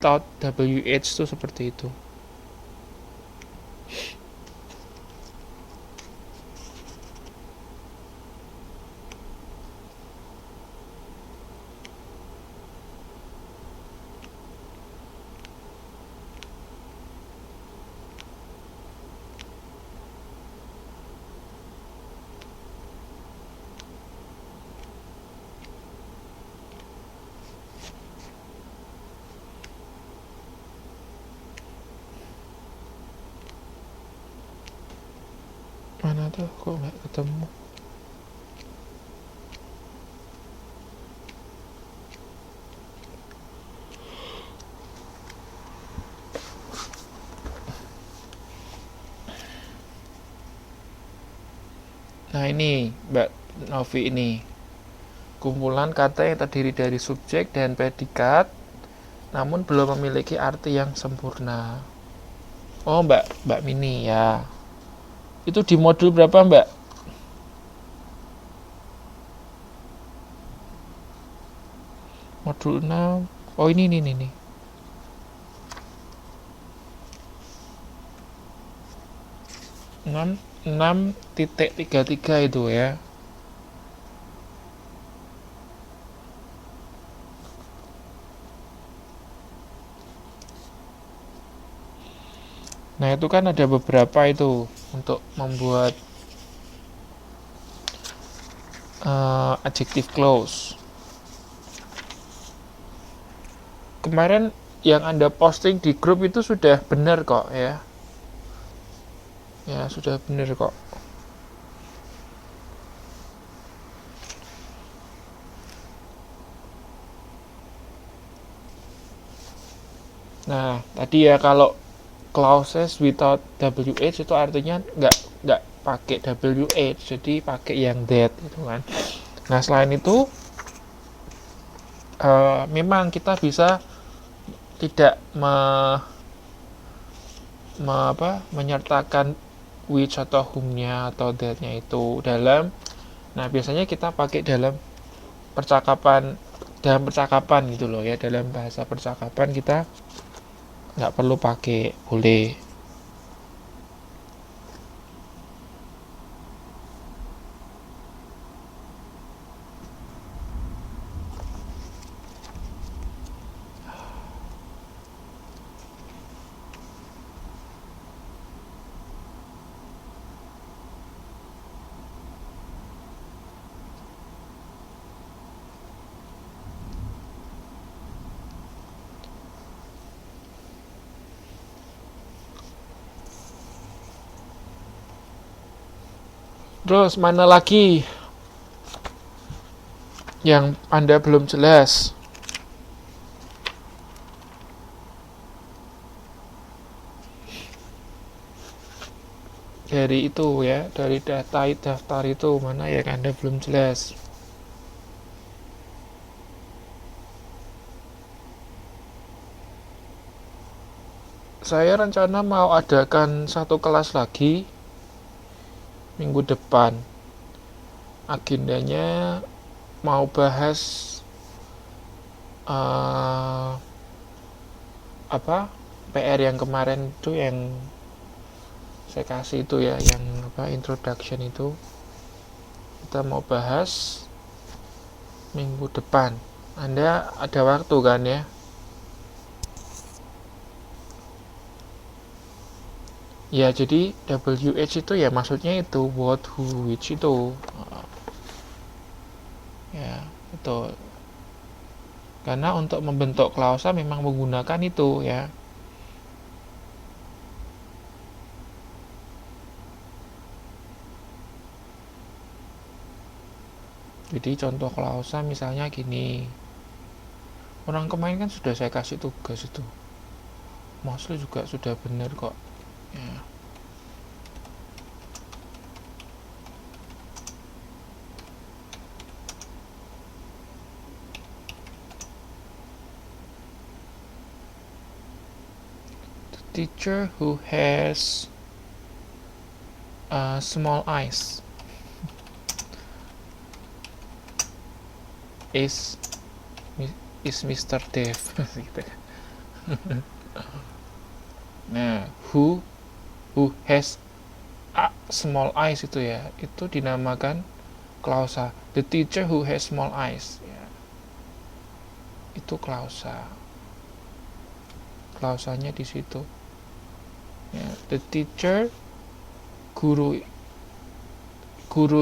without WH itu seperti itu. Mana tuh, kok nggak ketemu? Nah ini Mbak Novi, ini kumpulan kata yang terdiri dari subjek dan predikat namun belum memiliki arti yang sempurna. Oh Mbak Mini ya. Itu di modul berapa Mbak? Modul 6. Oh ini nih. 6.33 itu ya. Nah itu kan ada beberapa itu untuk membuat adjective clause. Kemarin yang Anda posting di grup itu sudah benar kok ya. Ya sudah benar kok. Nah tadi ya, kalau clauses without WH itu artinya nggak pakai WH, jadi pakai yang that itu kan. Nah selain itu memang kita bisa tidak menyertakan which atau whom-nya atau that-nya itu dalam. Nah biasanya kita pakai dalam percakapan gitu loh ya. Dalam bahasa percakapan kita nggak perlu pakai, boleh. Terus mana lagi yang Anda belum jelas? Dari itu ya, dari daftar itu mana yang Anda belum jelas? Saya rencana mau adakan satu kelas lagi minggu depan. Agendanya mau bahas PR yang kemarin itu, yang saya kasih itu ya, yang introduction itu kita mau bahas minggu depan. Anda ada waktu kan ya? Ya jadi WH itu ya maksudnya itu what, who, which itu ya betul. Karena untuk membentuk klausa memang menggunakan itu ya. Jadi contoh klausa misalnya gini. Orang kemarin kan sudah saya kasih tugas itu. Mostly juga sudah benar kok. Ya. The teacher who has small eyes is Mr. Dev. Gitu. Nah, who has small eyes itu ya, itu dinamakan klausa. The teacher who has small eyes, ya, itu klausa. Klausanya di situ. Ya, the teacher, guru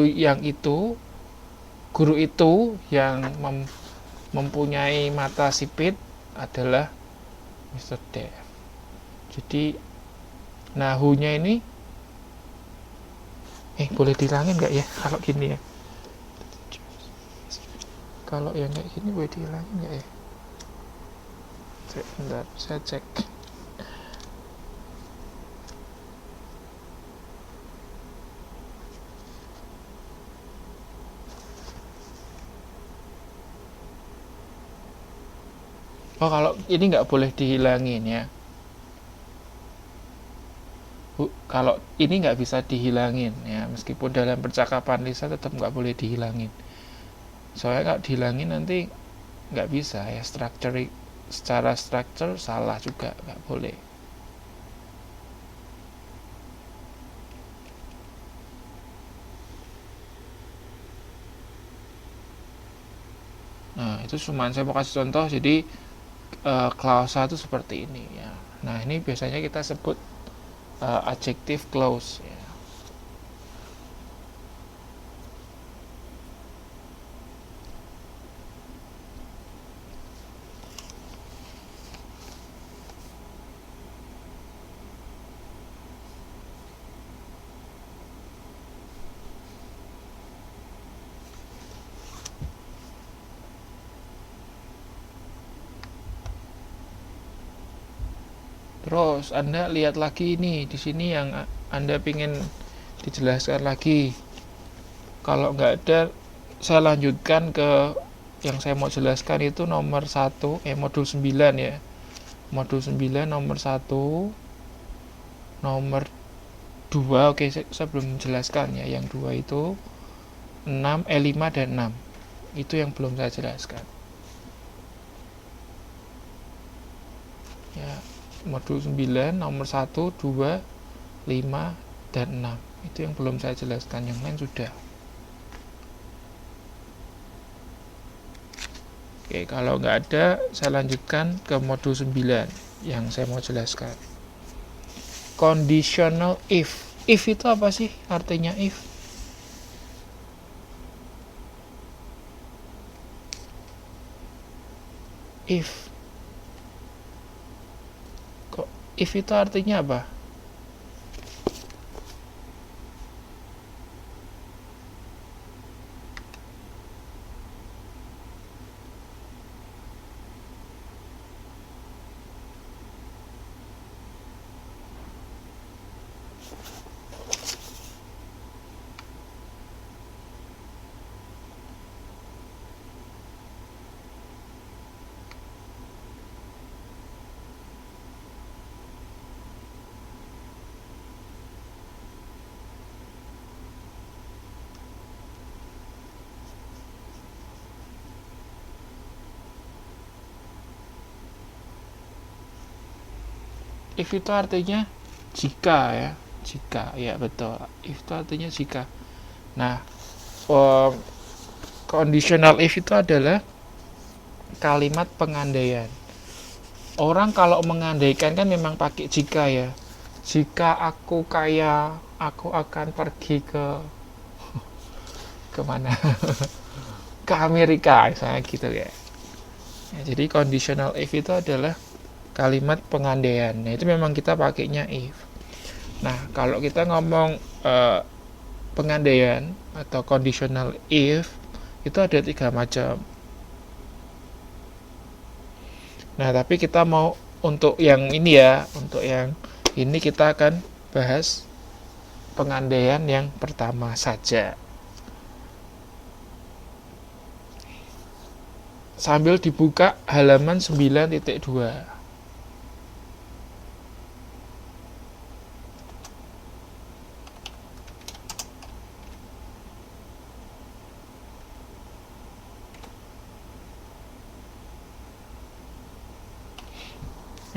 yang itu, guru itu yang mempunyai mata sipit adalah Mr. Dev. Jadi, nah who-nya ini boleh dihilangin nggak ya kalau gini ya? Kalau yang kayak gini boleh dihilangin nggak ya? Bentar, saya cek. Oh, kalau ini nggak boleh dihilangin ya. Kalau ini nggak bisa dihilangin ya, meskipun dalam percakapan Lisa tetap nggak boleh dihilangin. Soalnya kalau dihilangin nanti nggak bisa ya, secara struktur salah juga, nggak boleh. Nah, itu cuma saya mau kasih contoh. Jadi klausa itu seperti ini ya. Nah, ini biasanya kita sebut adjective clause ya. Terus Anda lihat lagi nih di sini yang Anda pingin dijelaskan lagi. Kalau nggak ada, saya lanjutkan ke yang saya mau jelaskan itu nomor 1, modul 9 ya. Modul 9 nomor 1, nomor 2, oke saya belum menjelaskan ya. Yang 2 itu 6, 5 dan 6. Itu yang belum saya jelaskan. Ya, modul 9 nomor 1, 2, 5 dan 6. Itu yang belum saya jelaskan, yang lain sudah. Oke, kalau nggak ada, saya lanjutkan ke modul 9 yang saya mau jelaskan. Conditional if. If itu apa sih artinya if? If. If itu artinya apa? If itu artinya jika ya. Jika, ya betul. If itu artinya jika. Nah, conditional if itu adalah kalimat pengandaian. Orang kalau mengandaikan kan memang pakai jika ya. Jika aku kaya, aku akan pergi ke mana? Ke Amerika, misalnya gitu ya. Jadi conditional if itu adalah kalimat pengandaian. Nah, itu memang kita pakainya if. Nah, kalau kita ngomong pengandaian atau conditional if itu ada 3 macam. Nah, tapi kita mau untuk yang ini ya, untuk yang ini kita akan bahas pengandaian yang pertama saja. Sambil dibuka halaman 9.2.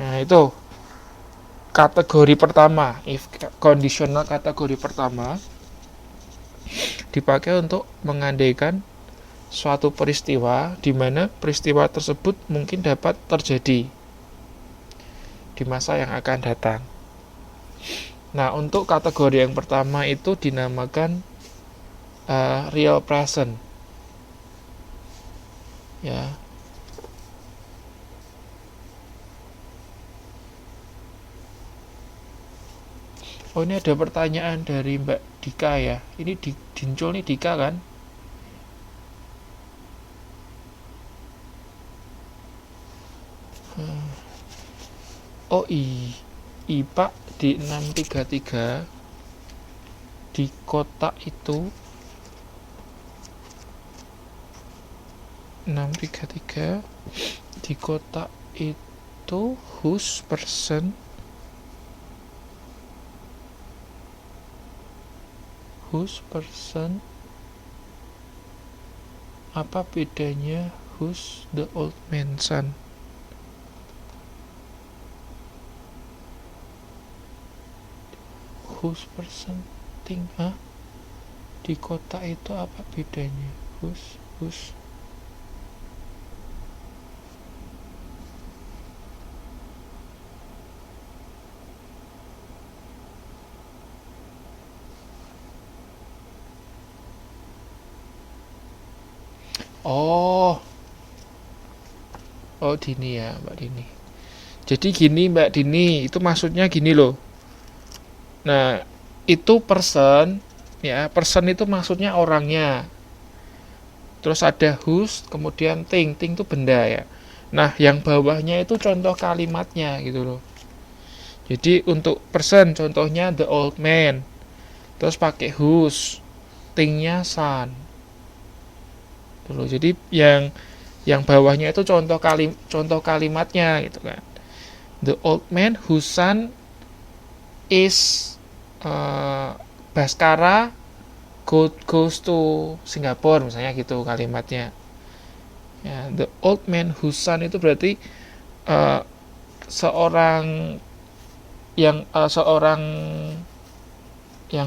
Nah, itu kategori pertama, if conditional kategori pertama dipakai untuk mengandaikan suatu peristiwa di mana peristiwa tersebut mungkin dapat terjadi di masa yang akan datang. Nah, untuk kategori yang pertama itu dinamakan real present. Ya. Oh, ini ada pertanyaan dari Mbak Dika ya. Ini Dincul nih Dika kan? Oh Pak, di 633 di kotak itu 633 di kotak itu whose person apa bedanya who's the old man son? Whose person thing, di kotak itu apa bedanya? Whose Oh Dini ya, Mbak Dini. Jadi gini Mbak Dini, itu maksudnya gini loh. Nah, itu person ya, person itu maksudnya orangnya. Terus ada whose, kemudian thing itu benda ya. Nah, yang bawahnya itu contoh kalimatnya gitu loh. Jadi untuk person contohnya the old man. Terus pakai whose, thingnya son. Tuh, jadi yang bawahnya itu contoh kalimatnya gitu kan. The old man whose son is Baskara goes to Singapore misalnya gitu kalimatnya. Ya, the old man whose son itu berarti seorang yang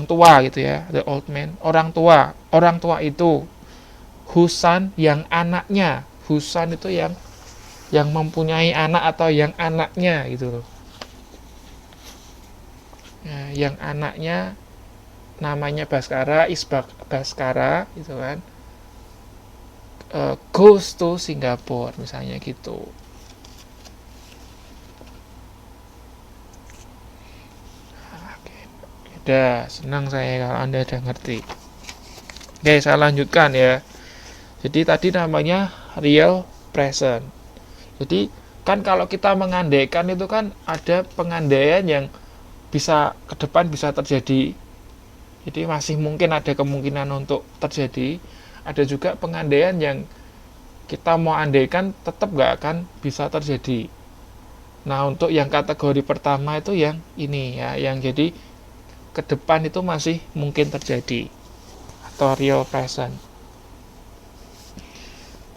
tua gitu ya. The old man, orang tua itu whose son yang anaknya. Whose son itu yang mempunyai anak atau yang anaknya gitu loh. Nah, yang anaknya namanya Baskara, Baskara gitu kan, goes to Singapore misalnya gitu. Oke. Udah, senang saya kalau Anda udah ngerti. Oke, saya lanjutkan ya. Jadi tadi namanya real present. Jadi kan kalau kita mengandaikan itu kan ada pengandaian yang bisa ke depan bisa terjadi. Jadi masih mungkin ada kemungkinan untuk terjadi. Ada juga pengandaian yang kita mau andaikan tetap nggak akan bisa terjadi. Nah, untuk yang kategori pertama itu yang ini ya, yang jadi ke depan itu masih mungkin terjadi atau real present.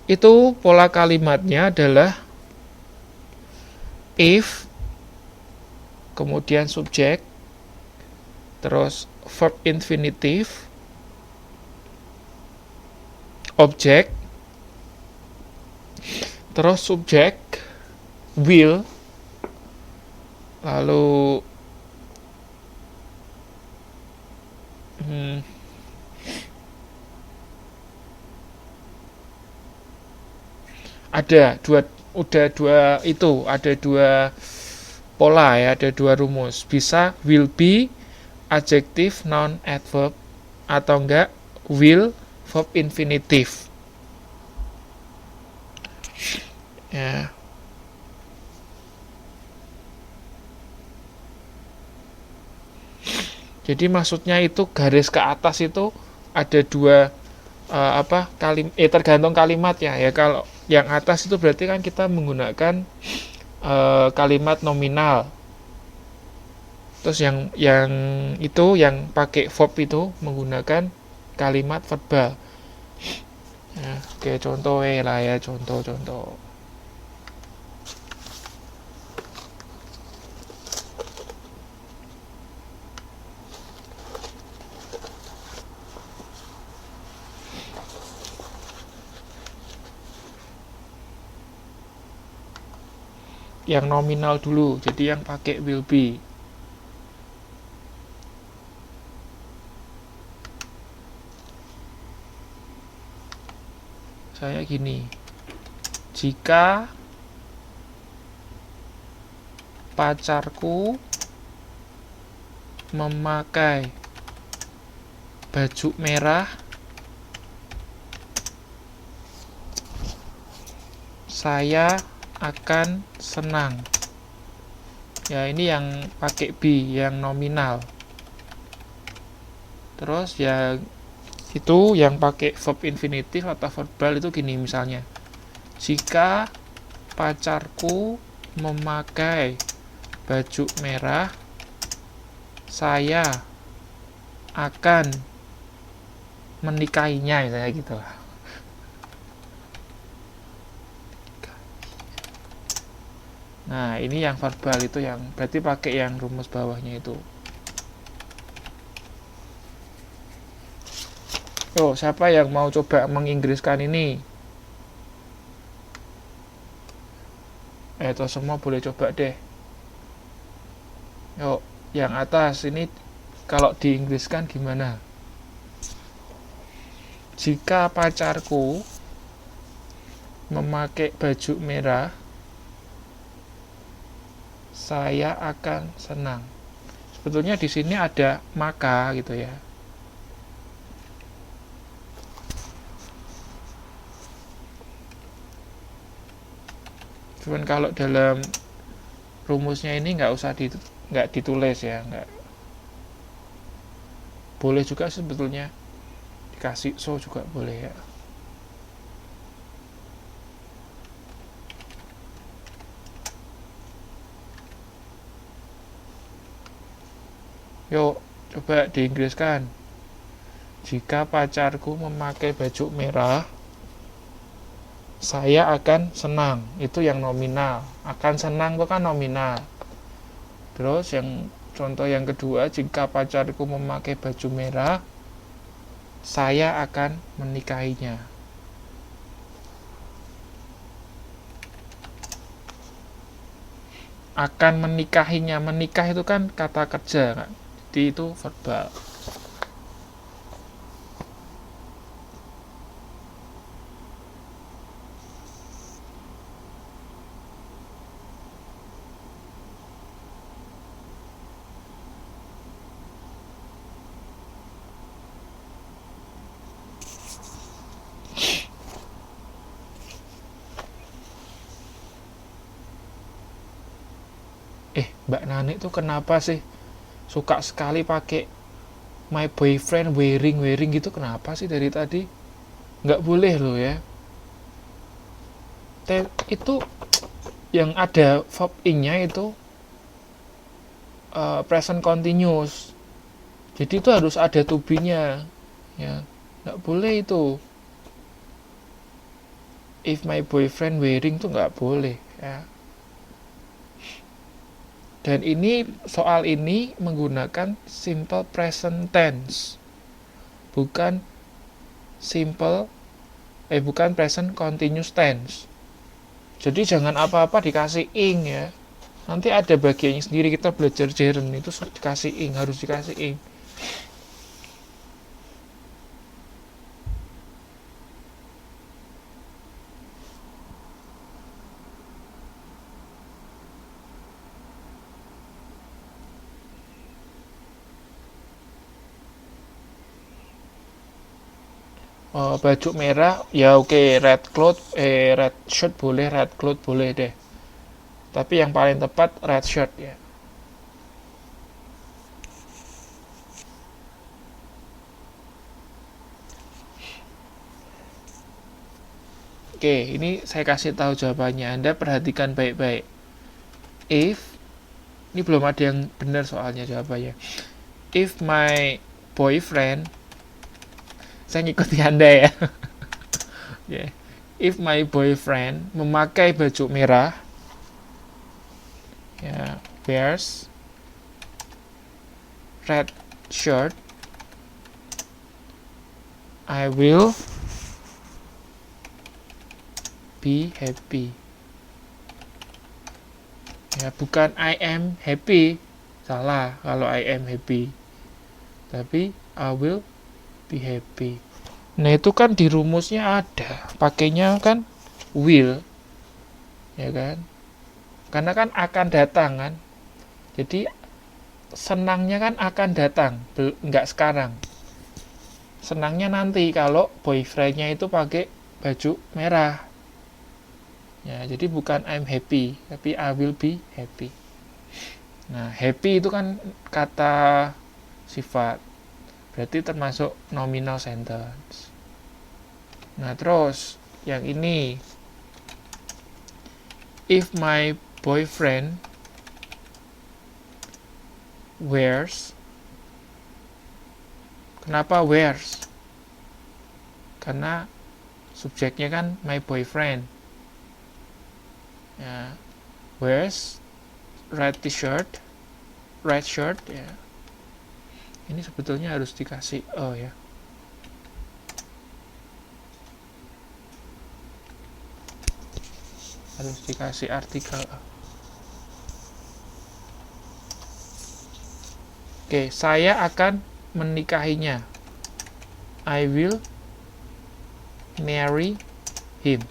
Itu pola kalimatnya adalah if, kemudian subjek, terus verb infinitive, objek, terus subjek, will, lalu ada dua pola ya, ada dua rumus. Bisa will be, adjective, noun, adverb, atau enggak will, verb infinitive. Ya. Jadi maksudnya itu garis ke atas itu ada dua tergantung kalimatnya ya. Kalau yang atas itu berarti kan kita menggunakan kalimat nominal. Terus yang itu yang pakai verb itu menggunakan kalimat verbal. Ya, oke, contoh lah ya, contoh. yang nominal dulu, jadi yang pakai will be. Saya gini, jika pacarku memakai baju merah, saya akan senang. Ya, ini yang pakai be, yang nominal. Terus ya itu yang pakai verb infinitif atau verbal itu gini misalnya. Jika pacarku memakai baju merah, saya akan menikahinya, misalnya gitu. Nah, ini yang verbal itu yang berarti pakai yang rumus bawahnya itu. Oh, siapa yang mau coba menginggriskan ini? Itu semua boleh coba deh. Yuk, yang atas ini kalau diinggriskan gimana? Jika pacarku memakai baju merah, saya akan senang. Sebetulnya di sini ada maka gitu ya. Cuman kalau dalam rumusnya ini nggak usah nggak ditulis ya, nggak. Boleh juga sebetulnya dikasih so juga boleh ya. Yuk, coba diinggriskan. Jika pacarku memakai baju merah, saya akan senang. Itu yang nominal. Akan senang itu kan nominal. Terus yang contoh yang kedua, jika pacarku memakai baju merah, saya akan menikahinya. Akan menikahinya. Menikah itu kan kata kerja kan? Jadi itu verbal. Mbak Nani tuh kenapa sih suka sekali pakai my boyfriend wearing gitu, kenapa sih dari tadi? Nggak boleh loh ya. Itu yang ada verb in-nya itu present continuous. Jadi itu harus ada to be-nya. Ya, nggak boleh itu. If my boyfriend wearing tuh nggak boleh ya. Dan ini soal ini menggunakan simple present tense, bukan bukan present continuous tense. Jadi jangan apa-apa dikasih ing ya. Nanti ada bagiannya sendiri, kita belajar gerund itu dikasih ing, harus dikasih ing. Baju merah ya oke, red shirt boleh, red cloth boleh deh, tapi yang paling tepat red shirt ya. Oke, ini saya kasih tahu jawabannya, Anda perhatikan baik-baik. If ini belum ada yang benar soalnya jawabannya. If my boyfriend, saya ngikuti Anda ya. Yeah. If my boyfriend memakai baju merah, ya, wears red shirt, I will be happy. Ya, bukan I am happy. Salah kalau I am happy. Tapi I will be happy. Nah, itu kan di rumusnya ada. Pakainya kan will. Ya kan? Karena kan akan datang kan. Jadi senangnya kan akan datang, enggak sekarang. Senangnya nanti kalau boyfriendnya itu pakai baju merah. Ya, jadi bukan I'm happy, tapi I will be happy. Nah, happy itu kan kata sifat. Berarti termasuk nominal sentence. Nah, terus yang ini, if my boyfriend wears, kenapa wears? Karena subjeknya kan my boyfriend. Ya, wears red t-shirt, red shirt ya. Ini sebetulnya harus dikasih ya. Harus dikasih artikel. Oke, saya akan menikahinya. I will marry him.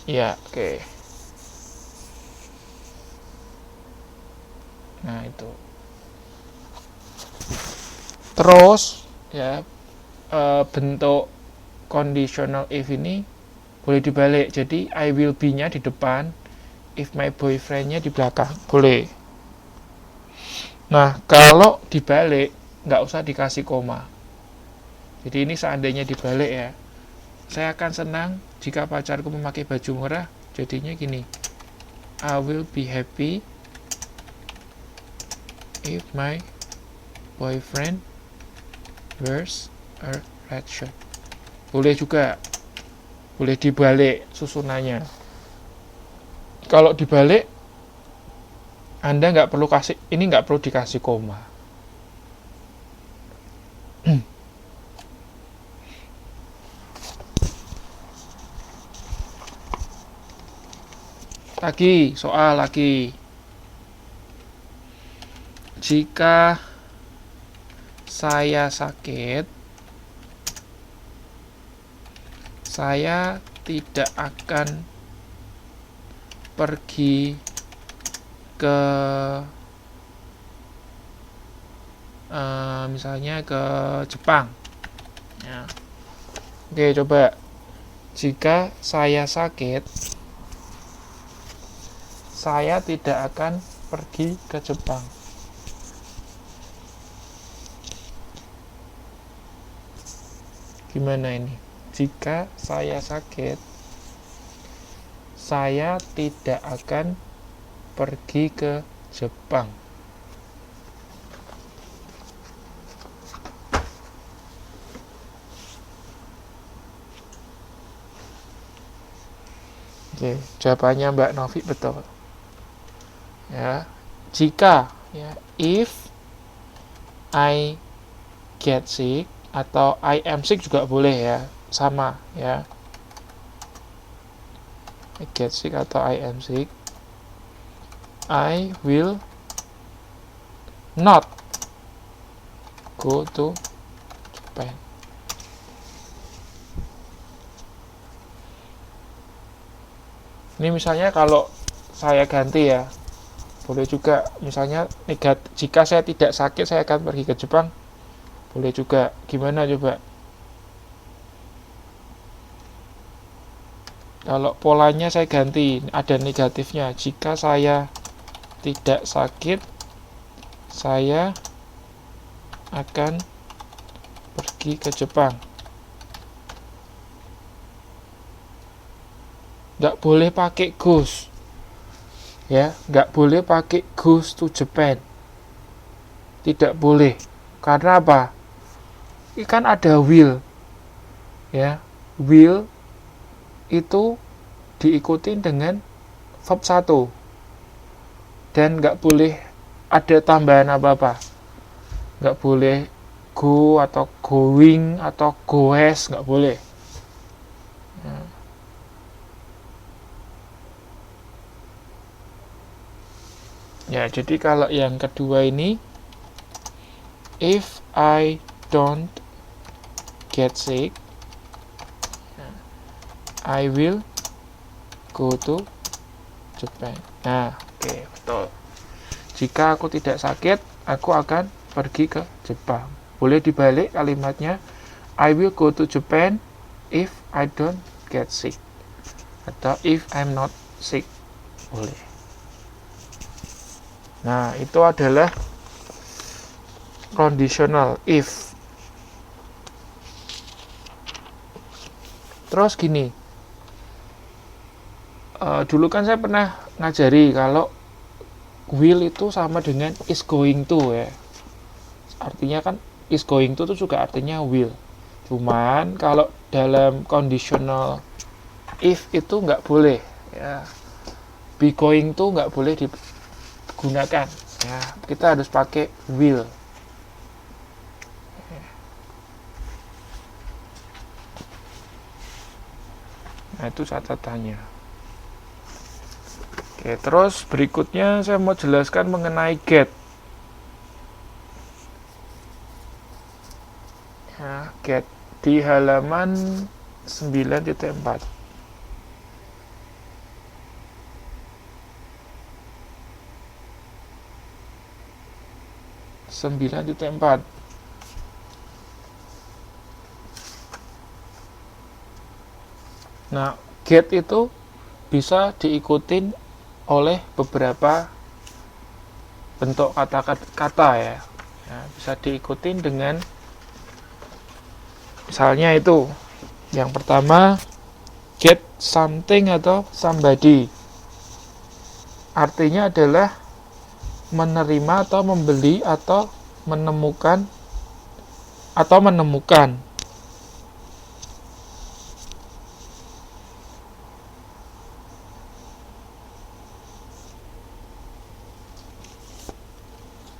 Ya, oke. Nah, itu. Terus ya, bentuk conditional if ini boleh dibalik. Jadi I will be-nya di depan, if my boyfriend-nya di belakang. Boleh. Nah, kalau dibalik nggak usah dikasih koma. Jadi ini seandainya dibalik ya. Saya akan senang jika pacarku memakai baju merah. Jadinya gini, I will be happy if my boyfriend wears a red shirt. Boleh juga, boleh dibalik susunannya. Kalau dibalik, Anda nggak perlu kasih, ini nggak perlu dikasih koma. Soal lagi. Jika saya sakit, saya tidak akan pergi ke misalnya ke Jepang ya. Oke, coba. Jika saya sakit, saya tidak akan pergi ke Jepang. Gimana ini? Jika saya sakit, saya tidak akan pergi ke Jepang. Oke, jawabannya Mbak Novi betul. Ya, jika ya, if I get sick atau I am sick juga boleh ya, sama ya. I get sick atau I am sick, I will not go to Japan. Ini misalnya kalau saya ganti ya, boleh juga misalnya jika saya tidak sakit saya akan pergi ke Jepang. Boleh juga. Gimana coba? Kalau polanya saya ganti, ada negatifnya. Jika saya tidak sakit, saya akan pergi ke Jepang. Nggak boleh pakai goes. Ya, nggak boleh pakai goes to Japan. Tidak boleh. Karena apa? Ini kan ada will. Ya, will itu diikuti dengan verb 1. Dan nggak boleh ada tambahan apa-apa. Nggak boleh go atau going atau goes, nggak boleh. Ya, jadi kalau yang kedua ini, if I don't get sick, I will go to Japan. Nah, oke, betul. Jika aku tidak sakit, aku akan pergi ke Jepang. Boleh dibalik kalimatnya, I will go to Japan if I don't get sick. Atau if I'm not sick. Boleh. Nah, itu adalah conditional if. Terus gini, dulu kan saya pernah ngajari kalau will itu sama dengan is going to ya. Artinya kan is going to itu juga artinya will. Cuman kalau dalam conditional if itu nggak boleh ya. Be going to nggak boleh digunakan ya. Kita harus pakai will. Nah, itu catatannya. Oke, terus berikutnya saya mau jelaskan mengenai get. Ya, get di halaman 9.4. Nah, get itu bisa diikutin oleh beberapa bentuk kata-kata ya. Bisa diikutin dengan misalnya itu yang pertama get something atau somebody. Artinya adalah menerima atau membeli atau menemukan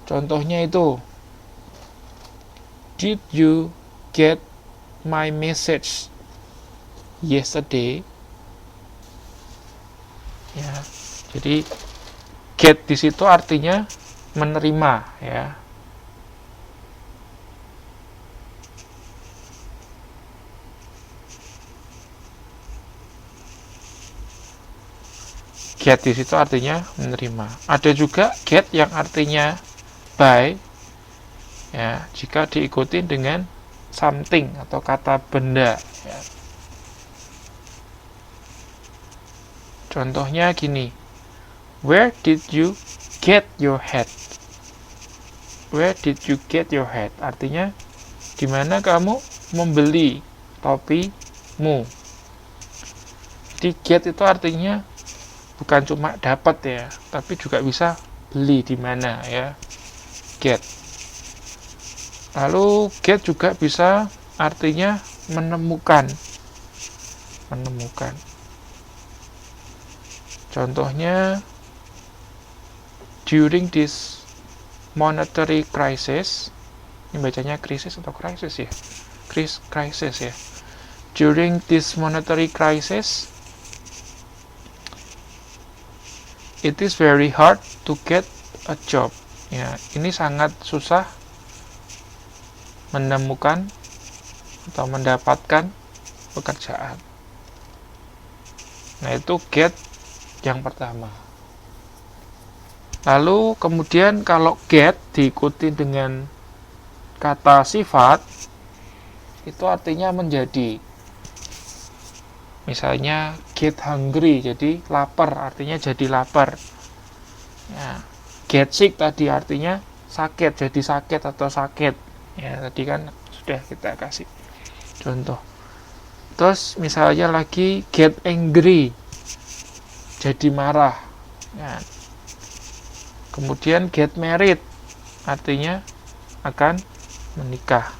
Contohnya itu, did you get my message yesterday? Ya, jadi get di situ artinya menerima ya. Get di situ artinya menerima. Ada juga get yang artinya buy ya, jika diikuti dengan something atau kata benda ya. Contohnya gini, where did you get your hat? Where did you get your hat? Artinya di mana kamu membeli topimu. Jadi get itu artinya bukan cuma dapat ya, tapi juga bisa beli di mana ya. Get. Lalu get juga bisa artinya menemukan. Contohnya during this monetary crisis. Ini bacanya krisis atau crisis ya? Crisis ya. During this monetary crisis, it is very hard to get a job. Ya, ini sangat susah menemukan atau mendapatkan pekerjaan. Nah, itu get yang pertama. Lalu kemudian kalau get diikuti dengan kata sifat, itu artinya menjadi. Misalnya get hungry, jadi lapar, artinya jadi lapar. Ya, get sick tadi artinya sakit, jadi sakit atau sakit. Ya, tadi kan sudah kita kasih contoh. Terus misalnya lagi get angry, jadi marah. Ya. Kemudian get married, artinya akan menikah.